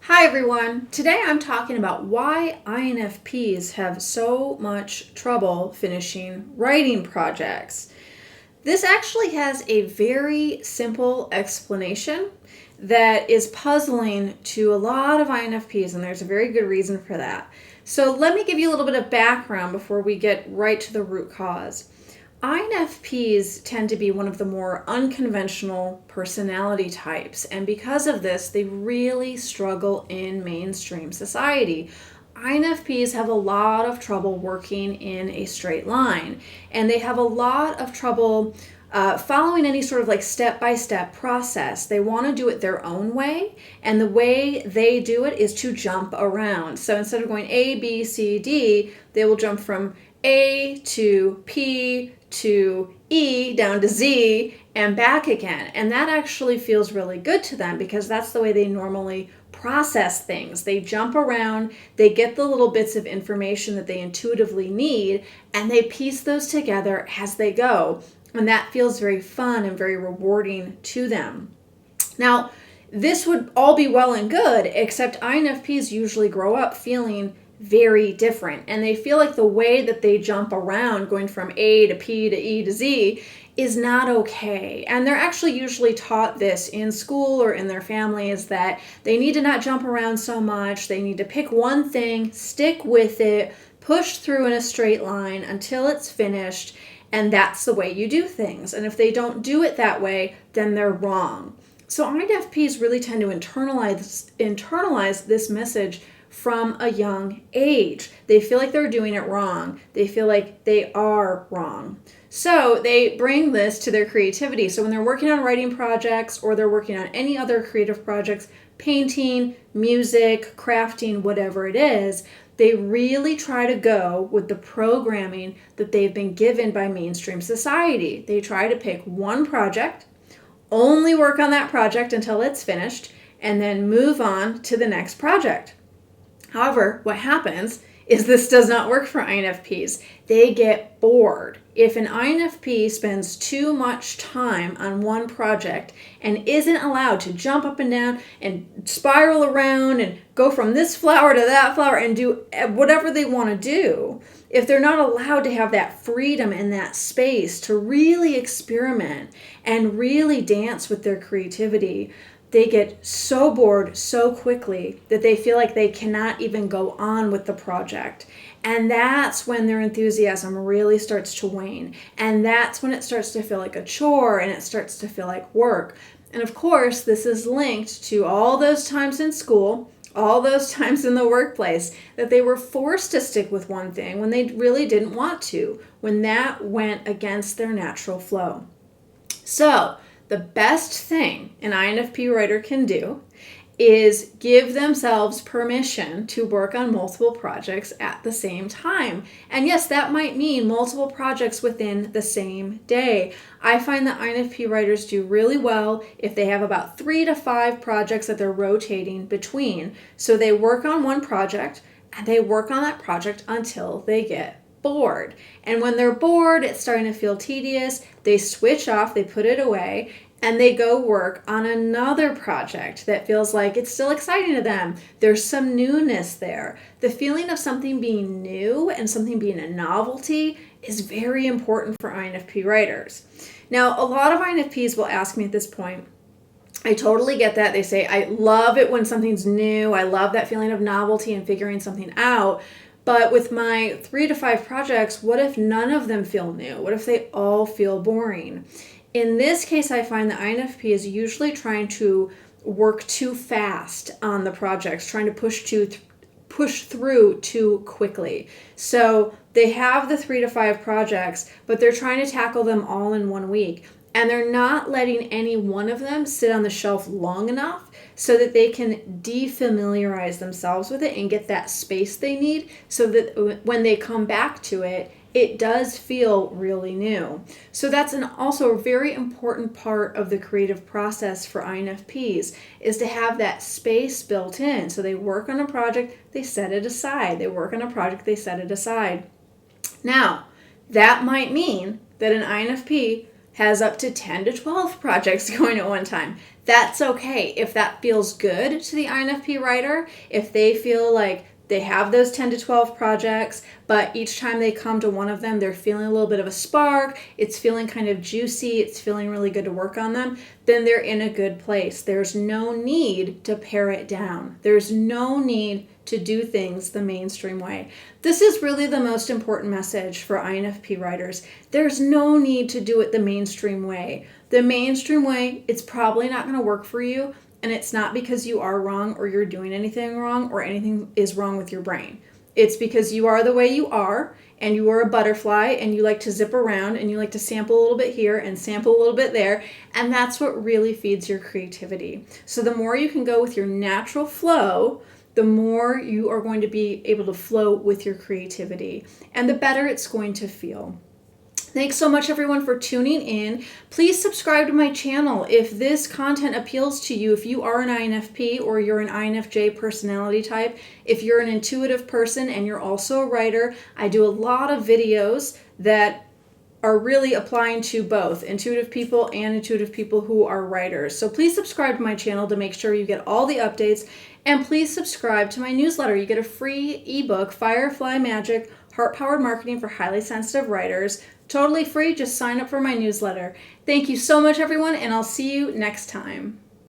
Hi everyone! Today I'm talking about why INFPs have so much trouble finishing writing projects. This actually has a very simple explanation that is puzzling to a lot of INFPs, and there's a very good reason for that. So let me give you a little bit of background before we get right to the root cause. INFPs tend to be one of the more unconventional personality types, and because of this, they really struggle in mainstream society. INFPs have a lot of trouble working in a straight line, and they have a lot of trouble following any sort of like step-by-step process. They want to do it their own way, and the way they do it is to jump around. So instead of going A, B, C, D, they will jump from A to P to E down to Z and back again. And that actually feels really good to them because that's the way they normally process things. They jump around, they get the little bits of information that they intuitively need, and they piece those together as they go. And that feels very fun and very rewarding to them. Now, this would all be well and good, except INFPs usually grow up feeling very different. And they feel like the way that they jump around, going from A to P to E to Z, is not okay. And they're actually usually taught this in school or in their families, that they need to not jump around so much. They need to pick one thing, stick with it, push through in a straight line until it's finished. And that's the way you do things. And if they don't do it that way, then they're wrong. So INFPs really tend to internalize this message from a young age. They feel like they're doing it wrong. They feel like they are wrong. So they bring this to their creativity. So when they're working on writing projects or they're working on any other creative projects, painting, music, crafting, whatever it is, they really try to go with the programming that they've been given by mainstream society. They try to pick one project, only work on that project until it's finished, and then move on to the next project. However, what happens is this does not work for INFPs. They get bored. If an INFP spends too much time on one project and isn't allowed to jump up and down and spiral around and go from this flower to that flower and do whatever they want to do, if they're not allowed to have that freedom and that space to really experiment and really dance with their creativity, they get so bored so quickly that they feel like they cannot even go on with the project. And that's when their enthusiasm really starts to wane. And that's when it starts to feel like a chore and it starts to feel like work. And of course, this is linked to all those times in school, all those times in the workplace that they were forced to stick with one thing when they really didn't want to, when that went against their natural flow. So, the best thing an INFP writer can do is give themselves permission to work on multiple projects at the same time. And yes, that might mean multiple projects within the same day. I find that INFP writers do really well if they have about 3 to 5 projects that they're rotating between. So they work on one project and they work on that project until they get bored. And when they're bored, it's starting to feel tedious, they switch off, they put it away, and they go work on another project that feels like it's still exciting to them. There's some newness there. The feeling of something being new and something being a novelty is very important for INFP writers. Now, a lot of INFPs will ask me at this point, I totally get that. They say, I love it when something's new. I love that feeling of novelty and figuring something out. But with my 3 to 5 projects, what if none of them feel new? What if they all feel boring? In this case, I find that INFP is usually trying to work too fast on the projects, trying to push through too quickly. So they have the 3 to 5 projects, but they're trying to tackle them all in 1 week. And they're not letting any one of them sit on the shelf long enough so that they can defamiliarize themselves with it and get that space they need so that when they come back to it, it does feel really new. So that's also a very important part of the creative process for INFPs is to have that space built in. So they work on a project, they set it aside. They work on a project, they set it aside. Now, that might mean that an INFP has up to 10 to 12 projects going at one time. That's okay. If that feels good to the INFP writer, if they feel like they have those 10 to 12 projects, but each time they come to one of them, they're feeling a little bit of a spark, it's feeling kind of juicy, it's feeling really good to work on them, then they're in a good place. There's no need to pare it down. There's no need to do things the mainstream way. This is really the most important message for INFP writers. There's no need to do it the mainstream way. The mainstream way, it's probably not going to work for you, and it's not because you are wrong or you're doing anything wrong or anything is wrong with your brain. It's because you are the way you are, and you are a butterfly, and you like to zip around, and you like to sample a little bit here and sample a little bit there, and that's what really feeds your creativity. So the more you can go with your natural flow, the more you are going to be able to flow with your creativity, and the better it's going to feel. Thanks so much, everyone, for tuning in. Please subscribe to my channel if this content appeals to you. If you are an INFP or you're an INFJ personality type, if you're an intuitive person and you're also a writer, I do a lot of videos that are really applying to both intuitive people and intuitive people who are writers. So please subscribe to my channel to make sure you get all the updates, and please subscribe to my newsletter. You get a free ebook, Firefly Magic, Heart-Powered Marketing for Highly Sensitive Writers. Totally free. Just sign up for my newsletter. Thank you so much, everyone, and I'll see you next time.